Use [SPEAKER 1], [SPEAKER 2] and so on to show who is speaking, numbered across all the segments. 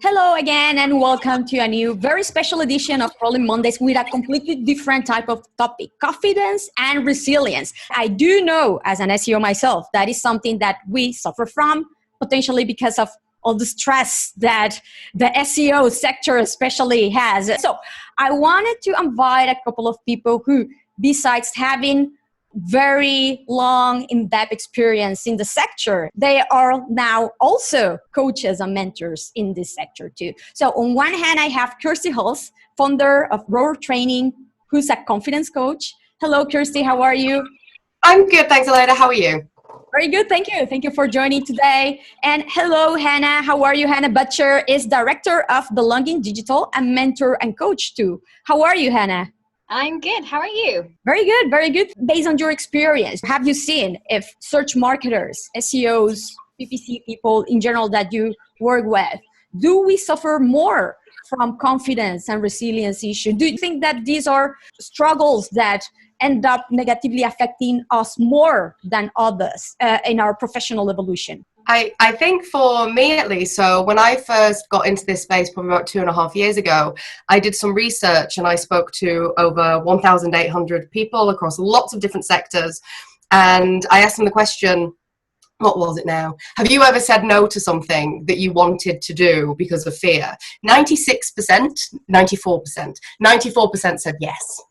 [SPEAKER 1] Hello again and welcome to a new very special edition of Rolling Mondays with a completely different type of topic, confidence and resilience. I do know as an SEO myself, that is something that we suffer from potentially because of all the stress that the SEO sector especially has. So I wanted to invite a couple of people who, besides having very long, in-depth experience in the sector, they are now also coaches and mentors in this sector too. So on one hand, I have Kirsty Hulse, founder of Roar Training, who's a confidence coach. Hello, Kirsty. How are you?
[SPEAKER 2] I'm good. Thanks, Elena. How are you?
[SPEAKER 1] Very good. Thank you. Thank you for joining today. And hello, Hannah. How are you? Hannah Butcher is director of Belonging Digital and mentor and coach too. How are you, Hannah?
[SPEAKER 3] I'm good. How are you?
[SPEAKER 1] Very good, very good. Based on your experience, have you seen if search marketers, SEOs, PPC people in general that you work with, do we suffer more from confidence and resilience issues? Do you think that these are struggles that end up negatively affecting us more than others in our professional evolution?
[SPEAKER 2] I think for me at least, so when I first got into this space probably about 2.5 years ago, I did some research and I spoke to over 1,800 people across lots of different sectors. And I asked them the question, what was it now? Have you ever said no to something that you wanted to do because of fear? 96%, 94% said yes.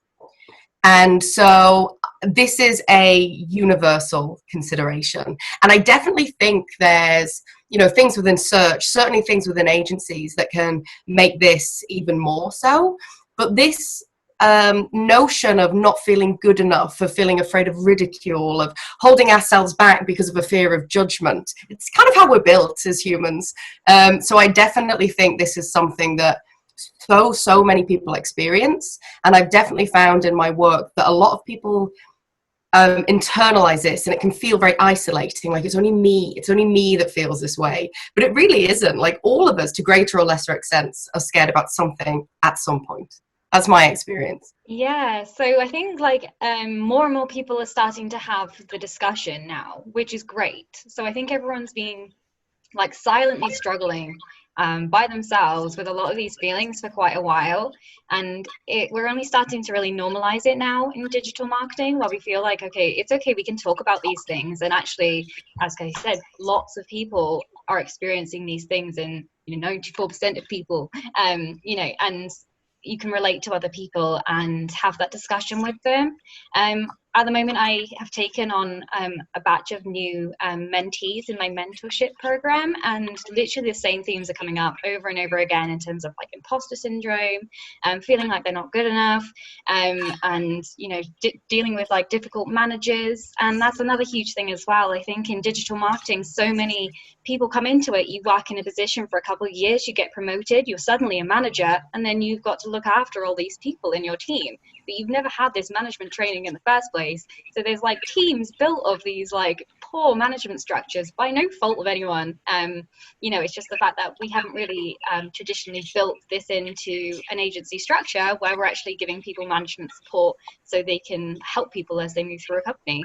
[SPEAKER 2] And so this is a universal consideration. And I definitely think there's, things within search, certainly things within agencies that can make this even more so. But this notion of not feeling good enough, of feeling afraid of ridicule, of holding ourselves back because of a fear of judgment, it's kind of how we're built as humans. So I definitely think this is something that so many people experience, and I've definitely found in my work that a lot of people internalize this, and it can feel very isolating, like it's only me that feels this way, but it really isn't. Like all of us to greater or lesser extents are scared about something at some point. That's my experience.
[SPEAKER 3] Yeah, so I think more and more people are starting to have the discussion now, which is great. So I think everyone's being silently struggling by themselves with a lot of these feelings for quite a while, and we're only starting to really normalize it now in digital marketing, where we feel like, okay, it's okay, we can talk about these things. And actually, as I said, lots of people are experiencing these things, and 94% of people and you can relate to other people and have that discussion with them. At the moment, I have taken on a batch of new mentees in my mentorship program, and literally the same themes are coming up over and over again in terms of imposter syndrome, feeling like they're not good enough, and dealing with difficult managers. And that's another huge thing as well. I think in digital marketing, so many people come into it. You work in a position for a couple of years, you get promoted, you're suddenly a manager, and then you've got to look after all these people in your team, but you've never had this management training in the first place. So there's teams built of these poor management structures by no fault of anyone. It's just the fact that we haven't really traditionally built this into an agency structure where we're actually giving people management support so they can help people as they move through a company.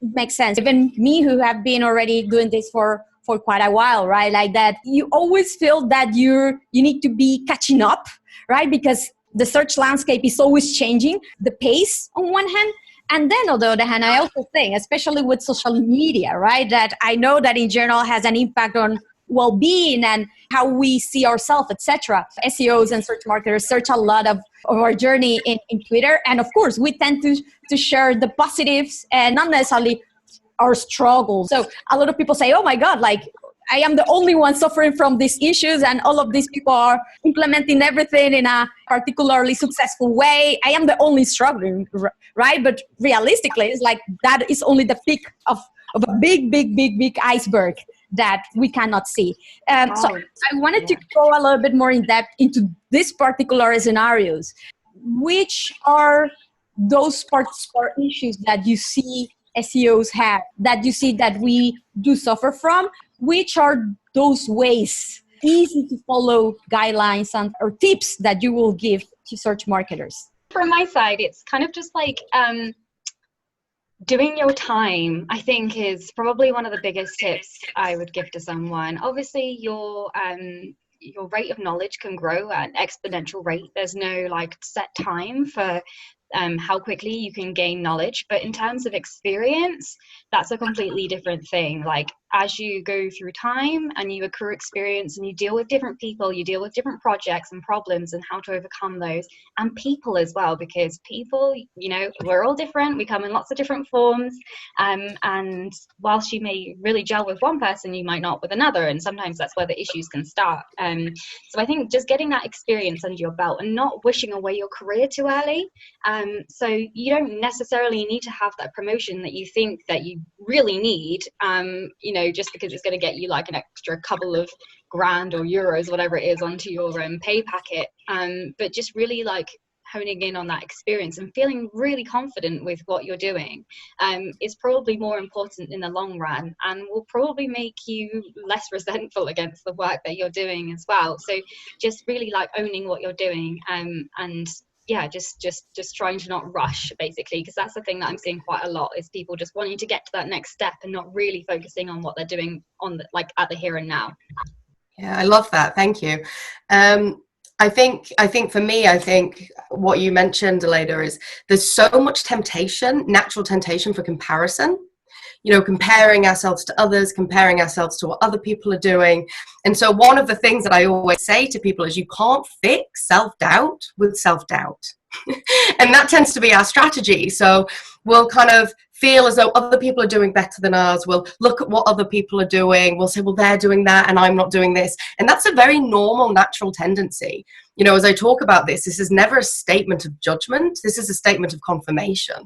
[SPEAKER 1] Makes sense. Even me, who have been already doing this for quite a while, right? Like that, you always feel that you need to be catching up, right? Because the search landscape is always changing, the pace on one hand. And then on the other hand, I also think, especially with social media, right, that I know that in general has an impact on well-being and how we see ourselves, etc. SEOs and search marketers search a lot of our journey in Twitter. And of course, we tend to share the positives and not necessarily our struggles. So a lot of people say, oh my God, I am the only one suffering from these issues, and all of these people are implementing everything in a particularly successful way. I am the only struggling, right? But realistically, it's that is only the peak of a big iceberg that we cannot see. So I wanted to go a little bit more in depth into these particular scenarios. Which are those parts or issues that you see SEOs have, that you see that we do suffer from? Which are those ways, easy to follow guidelines or tips that you will give to search marketers?
[SPEAKER 3] From my side, it's kind of just doing your time, I think, is probably one of the biggest tips I would give to someone. Obviously, your your rate of knowledge can grow at an exponential rate. There's no like set time for how quickly you can gain knowledge, but in terms of experience, that's a completely different thing. Like as you go through time and you accrue experience and you deal with different people, you deal with different projects and problems and how to overcome those, and people as well, because people, you know, we're all different, we come in lots of different forms, and whilst you may really gel with one person, you might not with another, and sometimes that's where the issues can start. So I think just getting that experience under your belt and not wishing away your career too early. So you don't necessarily need to have that promotion that you think that you really need, you know, just because it's going to get you like an extra couple of grand or euros, whatever it is, onto your pay packet. But just really like honing in on that experience and feeling really confident with what you're doing is probably more important in the long run, and will probably make you less resentful against the work that you're doing as well. So just really like owning what you're doing, and yeah, just trying to not rush, basically, because that's the thing that I'm seeing quite a lot, is people just wanting to get to that next step and not really focusing on what they're doing on the, like at the here and now.
[SPEAKER 2] Yeah, I love that. Thank you. I think for me, I think what you mentioned, Aleda, is there's so much temptation, natural temptation for comparison. You know, comparing ourselves to others, comparing ourselves to what other people are doing. And so one of the things that I always say to people is you can't fix self-doubt with self-doubt. And that tends to be our strategy. So we'll kind of feel as though other people are doing better than us. We'll look at what other people are doing. We'll say, well, they're doing that and I'm not doing this. And that's a very normal, natural tendency. You know, as I talk about this is never a statement of judgment. This is a statement of confirmation.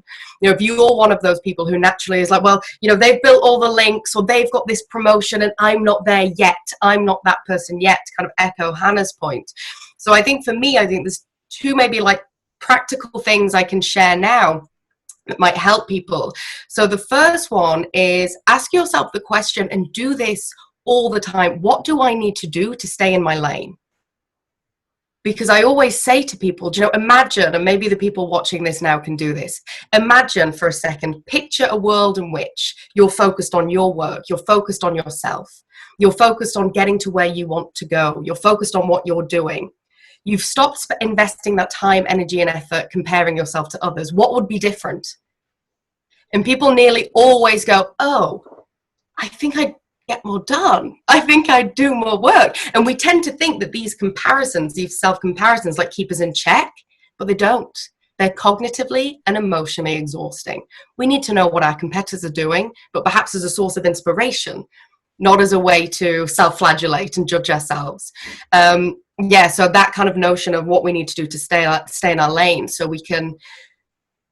[SPEAKER 2] You know, if you're one of those people who naturally is like, well, you know, they've built all the links or they've got this promotion and I'm not there yet. I'm not that person yet, kind of echo Hannah's point. So I think for me, I think there's two maybe like practical things I can share now that might help people. So the first one is ask yourself the question, and do this all the time. What do I need to do to stay in my lane? Because I always say to people, you know, imagine, and maybe the people watching this now can do this. Imagine for a second, picture a world in which you're focused on your work, you're focused on yourself, you're focused on getting to where you want to go, you're focused on what you're doing. You've stopped investing that time, energy, and effort comparing yourself to others. What would be different? And people nearly always go, oh, I think I'd get more done. I think I'd do more work. And we tend to think that these comparisons, these self-comparisons, like keep us in check, but they don't. They're cognitively and emotionally exhausting. We need to know what our competitors are doing, but perhaps as a source of inspiration, not as a way to self-flagellate and judge ourselves. Yeah, so that kind of notion of what we need to do to stay in our lane, so we can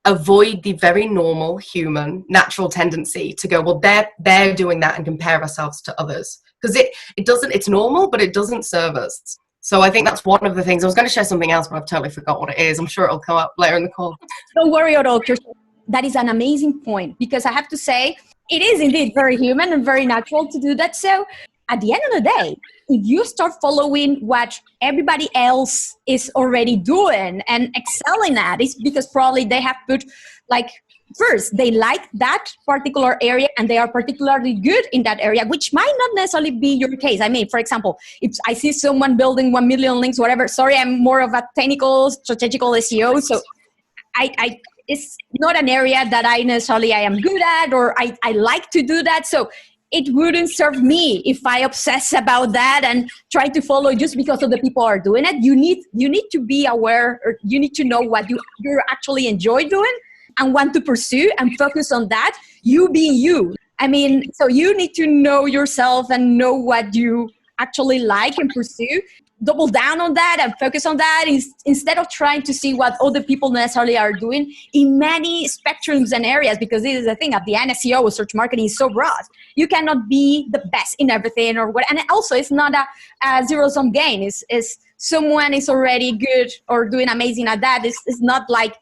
[SPEAKER 2] avoid the very normal human natural tendency to go, well, they're doing that, and compare ourselves to others, because it's normal, but it doesn't serve us. So I think that's one of the things. I was going to share something else, but I've totally forgot what it is. I'm sure it'll come up later in the call.
[SPEAKER 1] Don't worry at all, Kirsty. That is an amazing point, because I have to say it is indeed very human and very natural to do that. So at the end of the day, if you start following what everybody else is already doing and excelling at, it's because probably they have put, like, first, they like that particular area and they are particularly good in that area, which might not necessarily be your case. I mean, for example, if I see someone building 1 million links, whatever, sorry, I'm more of a technical, strategical SEO. So I it's not an area that I am good at, or I like to do that. So it wouldn't serve me if I obsess about that and try to follow just because other people are doing it. You need to be aware, or you need to know what you actually enjoy doing and want to pursue, and focus on that, you being you. I mean, so you need to know yourself and know what you actually like and pursue. Double down on that and focus on that instead of trying to see what other people necessarily are doing in many spectrums and areas, because this is the thing, at the end, SEO or search marketing is so broad. You cannot be the best in everything, or what. And also, it's not a zero-sum game. Is someone is already good or doing amazing at that. It's not like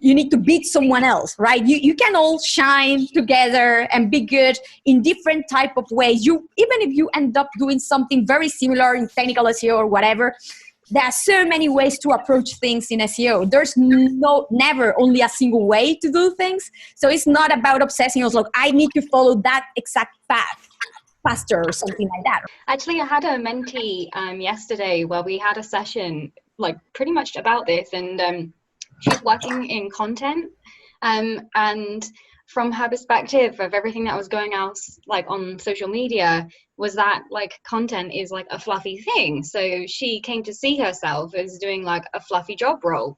[SPEAKER 1] you need to beat someone else, right? You can all shine together and be good in different type of ways. Even if you end up doing something very similar in technical SEO or whatever, there are so many ways to approach things in SEO. There's never only a single way to do things. So it's not about obsessing yourself. I need to follow that exact path. faster or something like that.
[SPEAKER 3] Actually, I had a mentee yesterday where we had a session like pretty much about this, and she's working in content, and from her perspective of everything that was going out like on social media was that like content is like a fluffy thing. So she came to see herself as doing like a fluffy job role,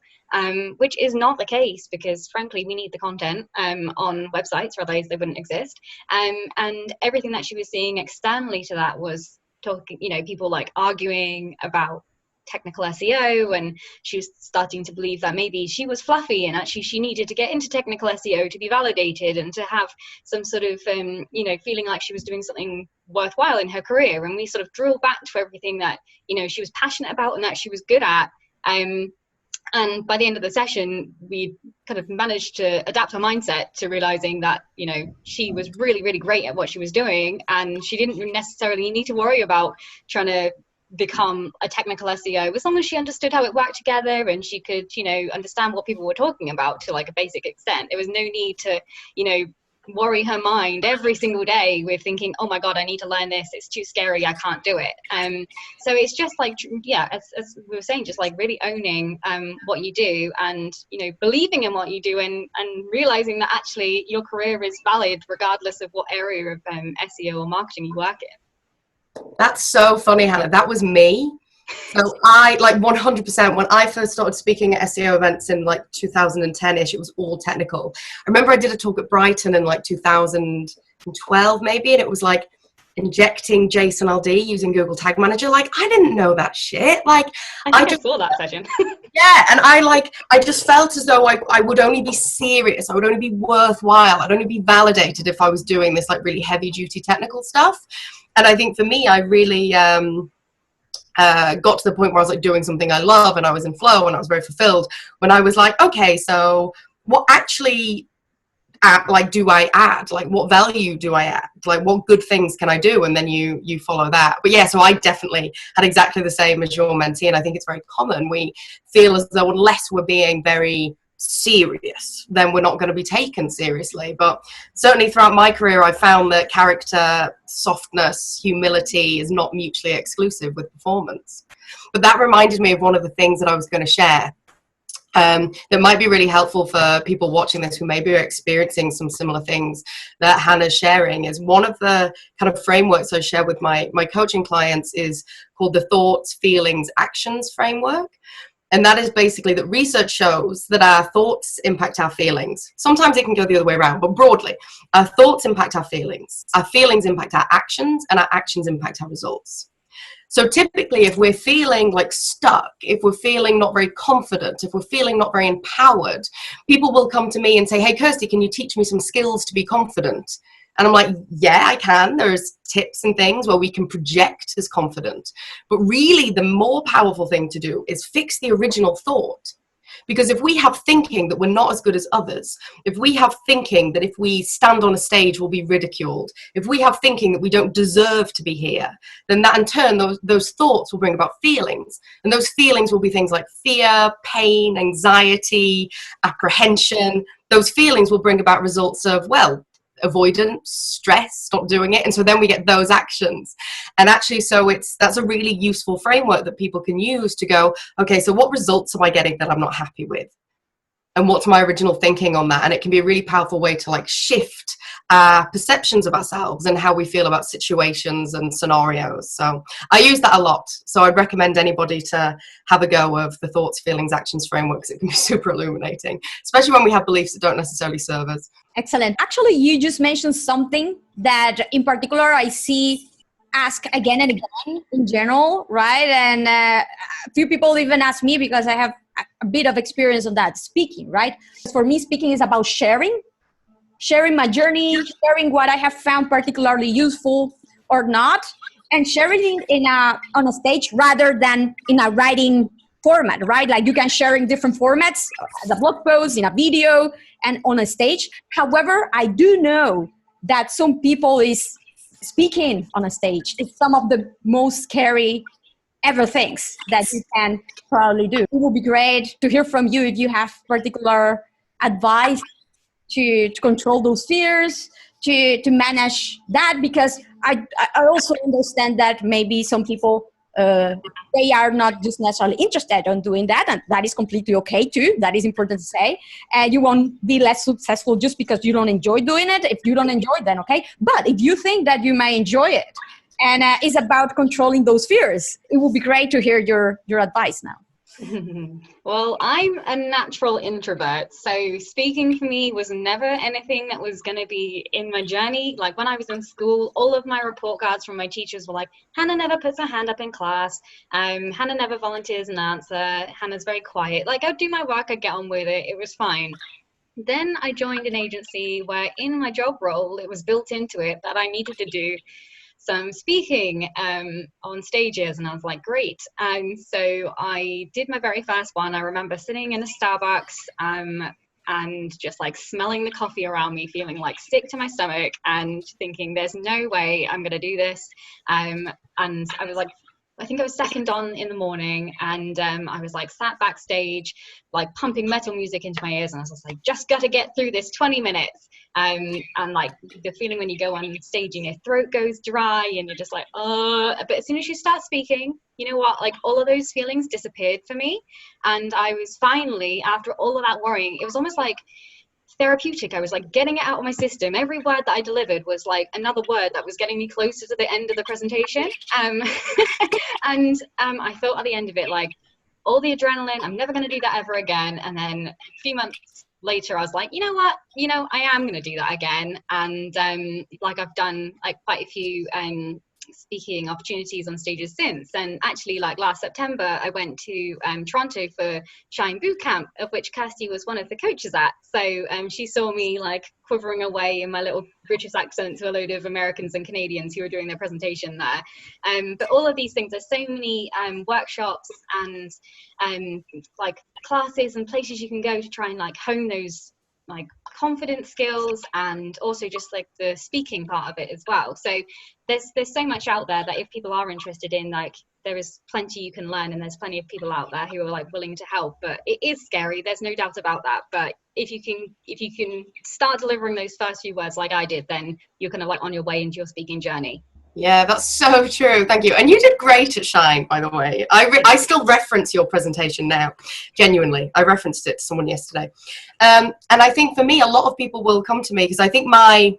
[SPEAKER 3] which is not the case, because frankly we need the content on websites, or otherwise they wouldn't exist. And everything that she was seeing externally to that was talking, you know, people like arguing about technical SEO, and she was starting to believe that maybe she was fluffy and actually she needed to get into technical SEO to be validated and to have some sort of you know, feeling like she was doing something worthwhile in her career. And we sort of drilled back to everything that, you know, she was passionate about and that she was good at, and by the end of the session we kind of managed to adapt her mindset to realizing that, you know, she was really, really great at what she was doing, and she didn't necessarily need to worry about trying to become a technical SEO, as long as she understood how it worked together and she could, you know, understand what people were talking about to like a basic extent. There was no need to, you know, worry her mind every single day with thinking, oh my god, I need to learn this, it's too scary, I can't do it. So it's just like, yeah, as we were saying, just like really owning what you do, and, you know, believing in what you do, and realizing that actually your career is valid regardless of what area of SEO or marketing you work in.
[SPEAKER 2] That's so funny, Hannah. That was me. So I, like 100%, when I first started speaking at SEO events in like 2010-ish, it was all technical. I remember I did a talk at Brighton in like 2012 maybe, and it was like injecting JSON LD using Google Tag Manager. Like, I didn't know that shit. Like,
[SPEAKER 3] I just saw that session.
[SPEAKER 2] yeah, and I just felt as though I would only be serious, I would only be worthwhile, I'd only be validated if I was doing this like really heavy duty technical stuff. And I think for me, I really got to the point where I was like doing something I love, and I was in flow, and I was very fulfilled when I was like, okay, so what actually like do I add? Like, what value do I add? Like, what good things can I do? And then you follow that. But yeah, so I definitely had exactly the same as your mentee, and I think it's very common. We feel as though unless we're being very serious, then we're not going to be taken seriously. But certainly throughout my career, I found that character, softness, humility is not mutually exclusive with performance. But that reminded me of one of the things that I was going to share that might be really helpful for people watching this who maybe are experiencing some similar things that Hannah's sharing. Is one of the kind of frameworks I share with my coaching clients is called the thoughts, feelings, actions framework. And that is basically that research shows that our thoughts impact our feelings. Sometimes it can go the other way around, but broadly, our thoughts impact our feelings impact our actions, and our actions impact our results. So typically, if we're feeling like stuck, if we're feeling not very confident, if we're feeling not very empowered, people will come to me and say, hey, Kirsty, can you teach me some skills to be confident? And I'm like, yeah, I can. There's tips and things where we can project as confident. But really, the more powerful thing to do is fix the original thought. Because if we have thinking that we're not as good as others, if we have thinking that if we stand on a stage we'll be ridiculed, if we have thinking that we don't deserve to be here, then that in turn, those thoughts will bring about feelings. And those feelings will be things like fear, pain, anxiety, apprehension. Those feelings will bring about results of, well, avoidance, stress, stop doing it. And so then we get those actions. And actually, so that's a really useful framework that people can use to go, okay, so what results am I getting that I'm not happy with? And what's my original thinking on that? And it can be a really powerful way to like shift our perceptions of ourselves and how we feel about situations and scenarios. So I use that a lot. So I'd recommend anybody to have a go of the thoughts, feelings, actions framework, because it can be super illuminating, especially when we have beliefs that don't necessarily serve us.
[SPEAKER 1] Excellent. Actually, you just mentioned something that in particular I see asked again and again in general, right? And a few people even ask me, because I have a bit of experience on that, speaking, right? For me, speaking is about sharing my journey, sharing what I have found particularly useful or not, and sharing it on a stage rather than in a writing format, right? Like you can share in different formats, as a blog post, in a video, and on a stage. However, I do know that some people is speaking on a stage. It's some of the most scary ever things that you can probably do. It would be great to hear from you if you have particular advice to control those fears, to manage that, because I also understand that maybe some people they are not just necessarily interested in doing that, and that is completely okay too. That is important to say. And you won't be less successful just because you don't enjoy doing it. If you don't enjoy it, then okay. But if you think that you may enjoy it, and it's about controlling those fears, it would be great to hear your advice now.
[SPEAKER 3] Well, I'm a natural introvert, so speaking for me was never anything that was going to be in my journey. Like when I was in school, all of my report cards from my teachers were like, Hannah never puts her hand up in class, Hannah never volunteers an answer, Hannah's very quiet. Like I'd do my work, I'd get on with it, it was fine. Then I joined an agency where in my job role, it was built into it that I needed to do some speaking on stages, and I was like, great. So I did my very first one. I remember sitting in a Starbucks and just like smelling the coffee around me, feeling like sick to my stomach and thinking there's no way I'm gonna do this. And I was like, I think I was second on in the morning, and I was like sat backstage, like pumping metal music into my ears, and I was just like, just got to get through this 20 minutes. And like the feeling when you go on stage and your throat goes dry and you're just like, but as soon as you start speaking, you know what, like all of those feelings disappeared for me. And I was finally, after all of that worrying, it was almost like therapeutic. I was like getting it out of my system. Every word that I delivered was like another word that was getting me closer to the end of the presentation. And I felt at the end of it, like all the adrenaline, I'm never going to do that ever again. And then a few months later, I was like, you know what, I am going to do that again. And like I've done like quite a few speaking opportunities on stages since. And actually, like last September, I went to Toronto for Shine Boot Camp, of which Kirsty was one of the coaches at. So she saw me like quivering away in my little British accent to a load of Americans and Canadians who were doing their presentation there. But all of these things, there's so many workshops and like classes and places you can go to try and like hone those like confidence skills, and also just like the speaking part of it as well. So there's so much out there that if people are interested in, like there is plenty you can learn, and there's plenty of people out there who are like willing to help. But it is scary, there's no doubt about that. But if you can start delivering those first few words like I did, then you're kind of like on your way into your speaking journey.
[SPEAKER 2] Yeah, that's so true. Thank you. And you did great at Shine, by the way. I still reference your presentation now. Genuinely. I referenced it to someone yesterday. And I think for me, a lot of people will come to me because I think my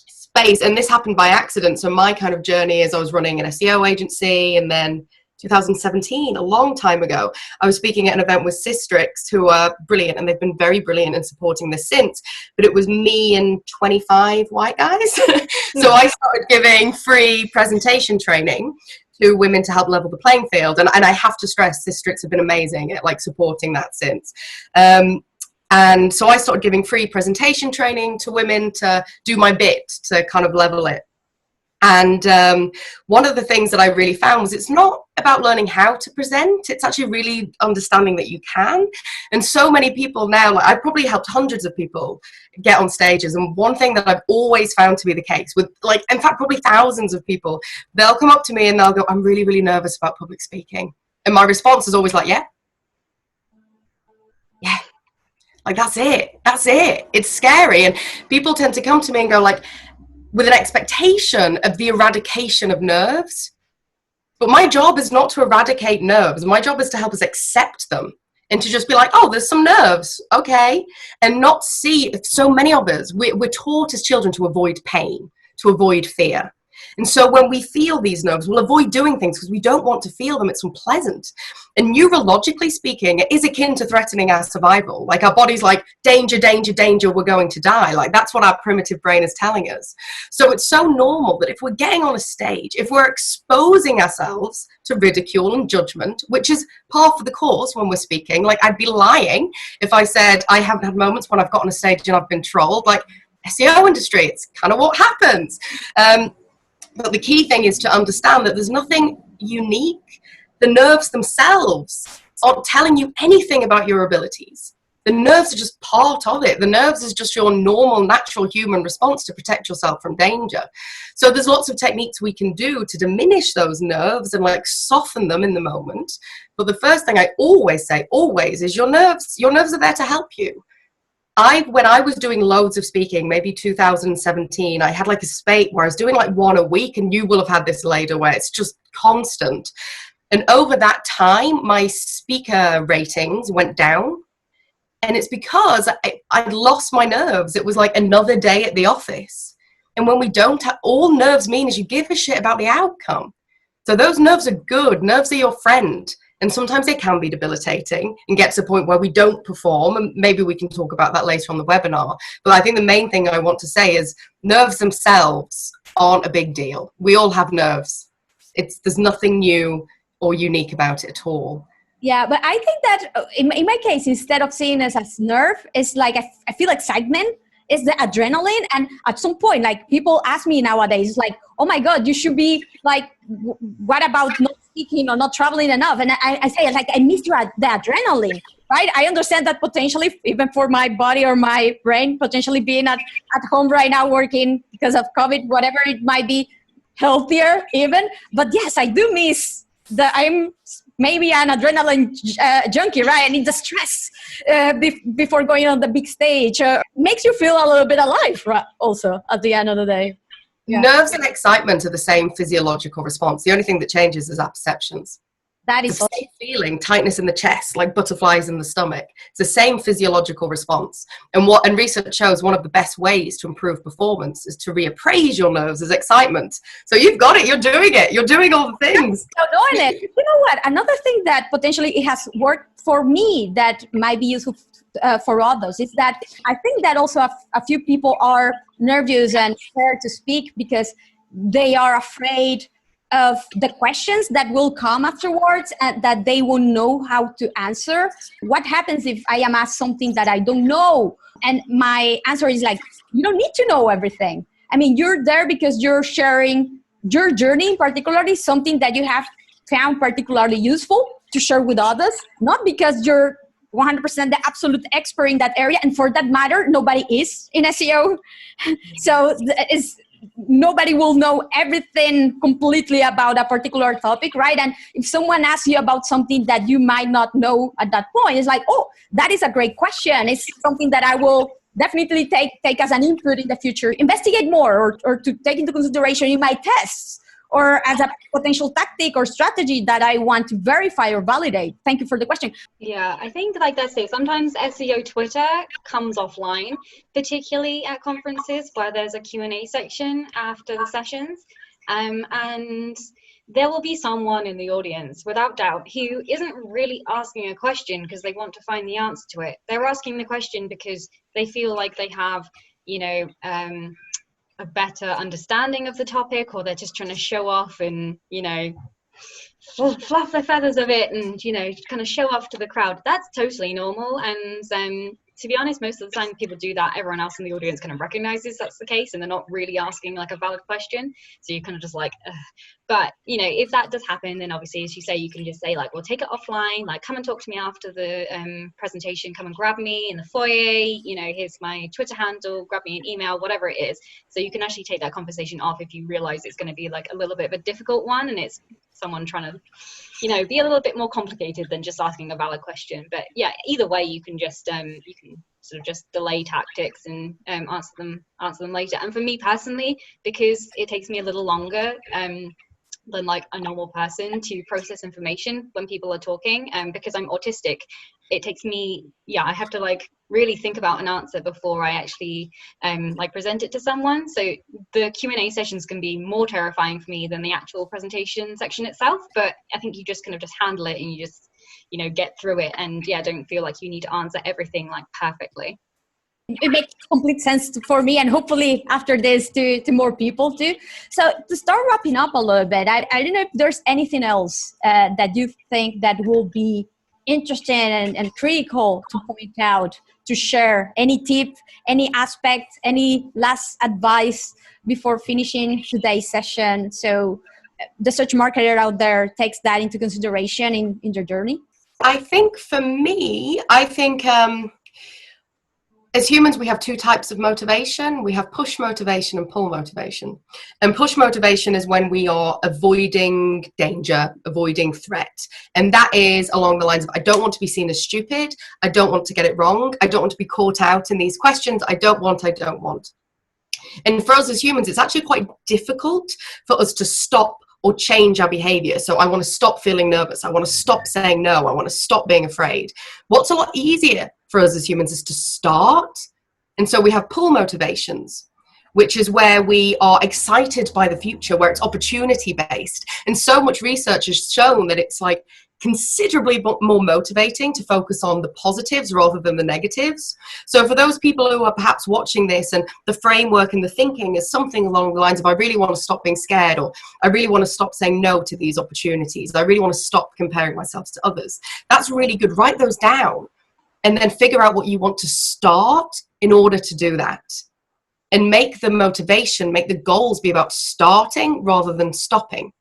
[SPEAKER 2] space, and this happened by accident. So my kind of journey is I was running an SEO agency, and then 2017, a long time ago, I was speaking at an event with Systrix, who are brilliant, and they've been very brilliant in supporting this since. But it was me and 25 white guys. So I started giving free presentation training to women to help level the playing field. And I have to stress, Systrix have been amazing at like supporting that since. And so I started giving free presentation training to women to do my bit to kind of level it. And one of the things that I really found was it's not about learning how to present, it's actually really understanding that you can. And so many people now, like I've probably helped hundreds of people get on stages, and one thing that I've always found to be the case with, like, in fact, probably thousands of people, they'll come up to me and they'll go, I'm really, really nervous about public speaking. And my response is always like, yeah. Like, that's it. It's scary. And people tend to come to me and go like, with an expectation of the eradication of nerves. But my job is not to eradicate nerves. My job is to help us accept them and to just be like, oh, there's some nerves, okay. And not see, so many of us, we're taught as children to avoid pain, to avoid fear. And so when we feel these nerves, we'll avoid doing things because we don't want to feel them. It's unpleasant. And neurologically speaking, it is akin to threatening our survival. Like our body's like, danger, danger, danger, we're going to die. Like that's what our primitive brain is telling us. So it's so normal that if we're getting on a stage, if we're exposing ourselves to ridicule and judgment, which is par for the course when we're speaking, like I'd be lying if I said I haven't had moments when I've got on a stage and I've been trolled. Like SEO industry, it's kind of what happens. But the key thing is to understand that there's nothing unique. The nerves themselves aren't telling you anything about your abilities. The nerves are just part of it. The nerves is just your normal, natural human response to protect yourself from danger. So there's lots of techniques we can do to diminish those nerves and like soften them in the moment. But the first thing I always say, always, is your nerves are there to help you. when I was doing loads of speaking, maybe 2017, I had like a spate where I was doing like one a week, and you will have had this later, where it's just constant. And over that time, my speaker ratings went down. And it's because I'd lost my nerves. It was like another day at the office. And when we don't have, all nerves mean is you give a shit about the outcome. So those nerves are good. Nerves are your friend. And sometimes they can be debilitating and get to the point where we don't perform. And maybe we can talk about that later on the webinar. But I think the main thing I want to say is nerves themselves aren't a big deal. We all have nerves. There's nothing new or unique about it at all.
[SPEAKER 1] Yeah, but I think that in my case, instead of seeing it as nerve, it's like I feel excitement. It's the adrenaline. And at some point, like people ask me nowadays, like, oh my God, you should be like, what about not speaking or not traveling enough? And I say, like, I miss the adrenaline, right? I understand that potentially, even for my body or my brain, potentially being at home right now working because of COVID, whatever it might be, healthier even. But yes, I do miss I'm maybe an adrenaline junkie, right? I need the stress before going on the big stage. Makes you feel a little bit alive, right? Also, at the end of the day. Yeah.
[SPEAKER 2] Nerves and excitement are the same physiological response. The only thing that changes is our perceptions.
[SPEAKER 1] That is
[SPEAKER 2] the same feeling, tightness in the chest, like butterflies in the stomach. It's the same physiological response. And research shows one of the best ways to improve performance is to reappraise your nerves as excitement. So you've got it. You're doing it. You're doing all the things.
[SPEAKER 1] You're doing it. You know what? Another thing that potentially it has worked for me that might be useful for others is that I think that also a few people are nervous and scared to speak because they are afraid of the questions that will come afterwards and that they won't know how to answer. What happens if I am asked something that I don't know? And my answer is like, you don't need to know everything. I mean, you're there because you're sharing your journey, particularly something that you have found particularly useful to share with others, not because you're 100% the absolute expert in that area. And for that matter, nobody is in SEO. So nobody will know everything completely about a particular topic, right? And if someone asks you about something that you might not know at that point, it's like, oh, that is a great question. It's something that I will definitely take as an input in the future. Investigate more or to take into consideration in my tests or as a potential tactic or strategy that I want to verify or validate. Thank you for the question.
[SPEAKER 3] Yeah, I think like that's it. Sometimes SEO Twitter comes offline, particularly at conferences where there's a Q&A section after the sessions. And there will be someone in the audience, without doubt, who isn't really asking a question because they want to find the answer to it. They're asking the question because they feel like they have, a better understanding of the topic, or they're just trying to show off and, fluff the feathers of it and, kind of show off to the crowd. That's totally normal. And to be honest, most of the time people do that, everyone else in the audience kind of recognizes that's the case and they're not really asking like a valid question. So you're kind of just like, ugh. But, if that does happen, then obviously, as you say, you can just say like, well, take it offline, like come and talk to me after the presentation, come and grab me in the foyer, here's my Twitter handle, grab me an email, whatever it is. So you can actually take that conversation off if you realize it's going to be like a little bit of a difficult one and it's someone trying to, be a little bit more complicated than just asking a valid question. But yeah, either way, you can just, you can sort of just delay tactics and answer them later. And for me personally, because it takes me a little longer, than like a normal person to process information when people are talking, because I'm autistic, it takes me, I have to like really think about an answer before I actually like present it to someone. So the Q&A sessions can be more terrifying for me than the actual presentation section itself, but I think you just kind of just handle it and you just get through it, and don't feel like you need to answer everything like perfectly.
[SPEAKER 1] It makes complete sense for me, and hopefully after this to more people too. So to start wrapping up a little bit, I don't know if there's anything else that you think that will be interesting and critical to point out, to share, any tip, any aspect, any last advice before finishing today's session, so the search marketer out there takes that into consideration in their journey.
[SPEAKER 2] I think for me, As humans, we have two types of motivation. We have push motivation and pull motivation. And push motivation is when we are avoiding danger, avoiding threat. And that is along the lines of, I don't want to be seen as stupid. I don't want to get it wrong. I don't want to be caught out in these questions. I don't want. And for us as humans, it's actually quite difficult for us to stop or change our behavior. So I want to stop feeling nervous. I want to stop saying no. I want to stop being afraid. What's a lot easier for us as humans is to start. And so we have pull motivations, which is where we are excited by the future, where it's opportunity based. And so much research has shown that it's like considerably more motivating to focus on the positives rather than the negatives. So for those people who are perhaps watching this and the framework and the thinking is something along the lines of, I really want to stop being scared, or I really want to stop saying no to these opportunities, I really want to stop comparing myself to others, that's really good. Write those down and then figure out what you want to start in order to do that. And make the motivation, make the goals be about starting rather than stopping.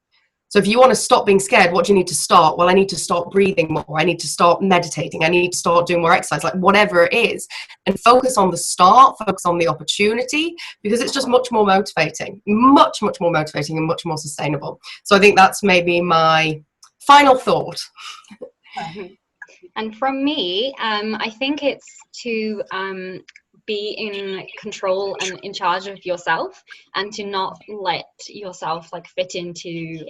[SPEAKER 2] So if you want to stop being scared, what do you need to start? Well, I need to start breathing more. I need to start meditating. I need to start doing more exercise, like whatever it is. And focus on the start, focus on the opportunity, because it's just much more motivating, much more motivating and much more sustainable. So I think that's maybe my final thought.
[SPEAKER 3] And from me, I think it's to be in control and in charge of yourself, and to not let yourself like fit into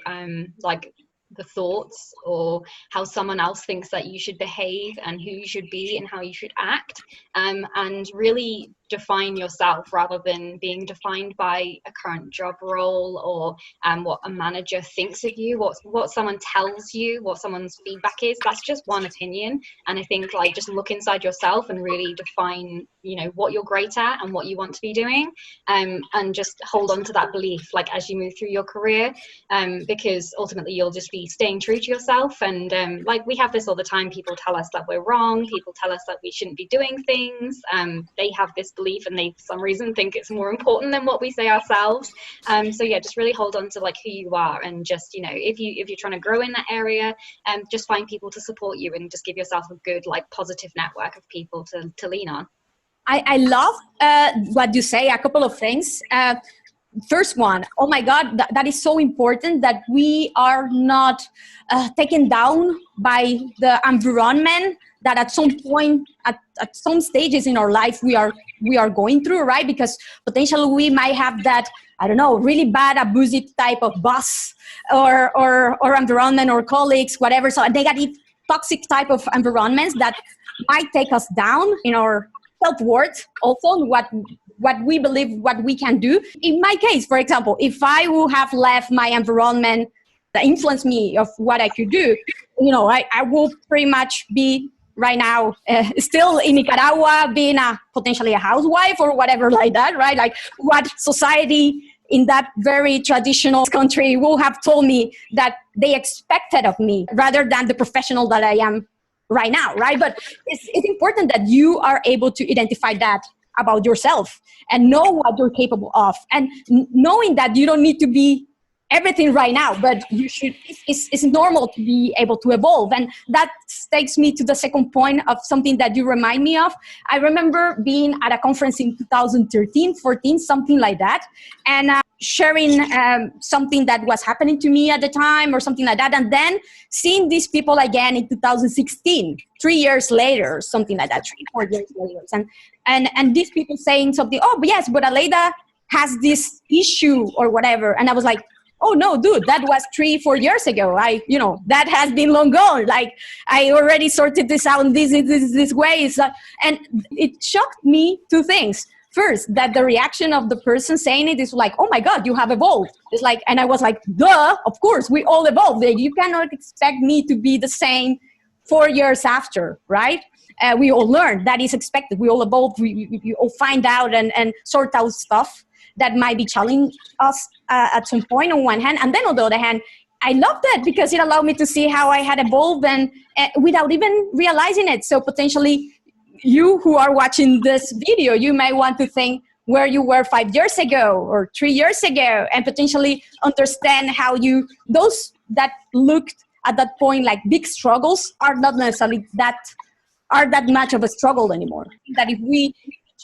[SPEAKER 3] like the thoughts or how someone else thinks that you should behave and who you should be and how you should act, and really define yourself rather than being defined by a current job role or what a manager thinks of you, what someone tells you, what someone's feedback is. That's just one opinion. And I think like just look inside yourself and really define, you know, what you're great at and what you want to be doing, and just hold on to that belief like as you move through your career, because ultimately you'll just be staying true to yourself. And like we have this all the time, people tell us that we're wrong, people tell us that we shouldn't be doing things, they have this belief and they for some reason think it's more important than what we say ourselves. So yeah, just really hold on to like who you are, and just, you know, if you're trying to grow in that area, just find people to support you and just give yourself a good like positive network of people to lean on.
[SPEAKER 1] I love what you say, a couple of things. First one, oh my God, that is so important, that we are not taken down by the environment that at some point, at some stages in our life we are going through, right? Because potentially we might have that, I don't know, really bad abusive type of boss or environment or colleagues, whatever. So a negative, toxic type of environments that might take us down in our self-worth, also what we believe, what we can do. In my case, for example, if I would have left my environment that influenced me of what I could do, you know, I will pretty much be right now still in Nicaragua, being potentially a housewife or whatever like that, right? Like what society in that very traditional country will have told me that they expected of me, rather than the professional that I am right now, right? But it's important that you are able to identify that about yourself and know what you're capable of, and knowing that you don't need to be everything right now, but you should, it's normal to be able to evolve. And that takes me to the second point of something that you remind me of. I remember being at a conference in 2013, 14, something like that, and sharing something that was happening to me at the time or something like that, and then seeing these people again in 2016, 3 years later, something like that, 3-4 years later, and these people saying something, oh yes, but Aleida has this issue or whatever, and I was like, oh no, dude, that was 3-4 years ago. That has been long gone. Like I already sorted this out in this way. And it shocked me, two things. First, that the reaction of the person saying it is like, oh my God, you have evolved. It's like, and I was like, duh, of course, we all evolved. You cannot expect me to be the same 4 years after, right? We all learn, that is expected. We all evolve, we all find out and sort out stuff that might be challenging us at some point on one hand. And then on the other hand, I love that because it allowed me to see how I had evolved and without even realizing it. So potentially you who are watching this video, you may want to think where you were 5 years ago or 3 years ago, and potentially understand how those that looked at that point like big struggles are not necessarily that much of a struggle anymore. That if we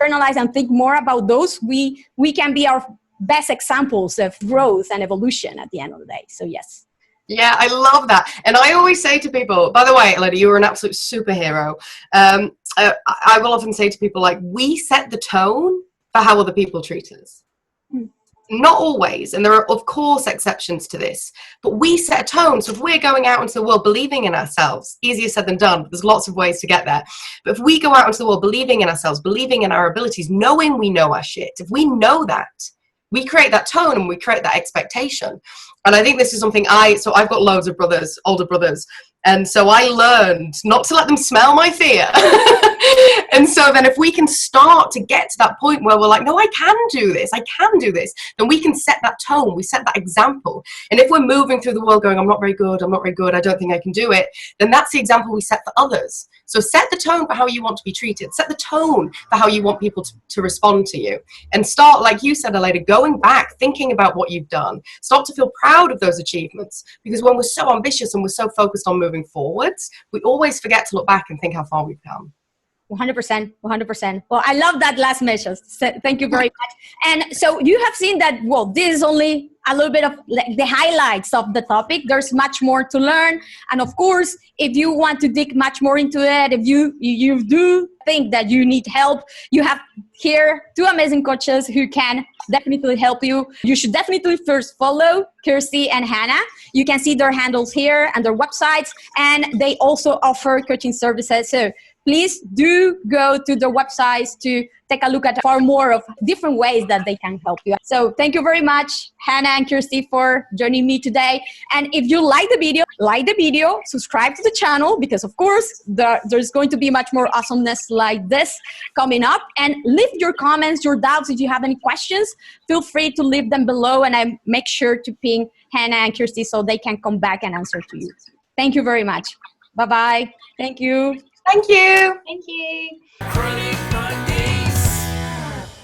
[SPEAKER 1] internalize and think more about those, we can be our best examples of growth and evolution at the end of the day. So yes.
[SPEAKER 2] Yeah, I love that. And I always say to people, by the way, Elodie, you are an absolute superhero. I will often say to people, like, we set the tone for how other people treat us. Not always, and there are, of course, exceptions to this, but we set a tone. So if we're going out into the world believing in ourselves, easier said than done, there's lots of ways to get there. But if we go out into the world believing in ourselves, believing in our abilities, knowing we know our shit, if we know that, we create that tone and we create that expectation. And I think this is something so I've got loads of brothers, older brothers. And so I learned not to let them smell my fear. And so then if we can start to get to that point where we're like, no, I can do this, then we can set that tone, we set that example. And if we're moving through the world going, I'm not very good, I don't think I can do it, then that's the example we set for others. So set the tone for how you want to be treated. Set the tone for how you want people to respond to you. And start, like you said, Aleida, going back, thinking about what you've done. Start to feel proud of those achievements. Because when we're so ambitious and we're so focused on moving forwards, we always forget to look back and think how far we've come.
[SPEAKER 1] 100%. Well, I love that last message. So thank you very much. And so you have seen that, well, this is only a little bit of the highlights of the topic. There's much more to learn. And of course, if you want to dig much more into it, if you do think that you need help, you have here 2 amazing coaches who can definitely help you. You should definitely first follow Kirsty and Hannah. You can see their handles here and their websites, and they also offer coaching services. So please do go to their websites to take a look at far more of different ways that they can help you. So thank you very much, Hannah and Kirsty, for joining me today. And if you like the video, subscribe to the channel, because of course there's going to be much more awesomeness like this coming up. And leave your comments, your doubts. If you have any questions, feel free to leave them below, and I make sure to ping Hannah and Kirsty so they can come back and answer to you. Thank you very much. Bye-bye. Thank you.
[SPEAKER 2] Thank you.
[SPEAKER 3] Thank you.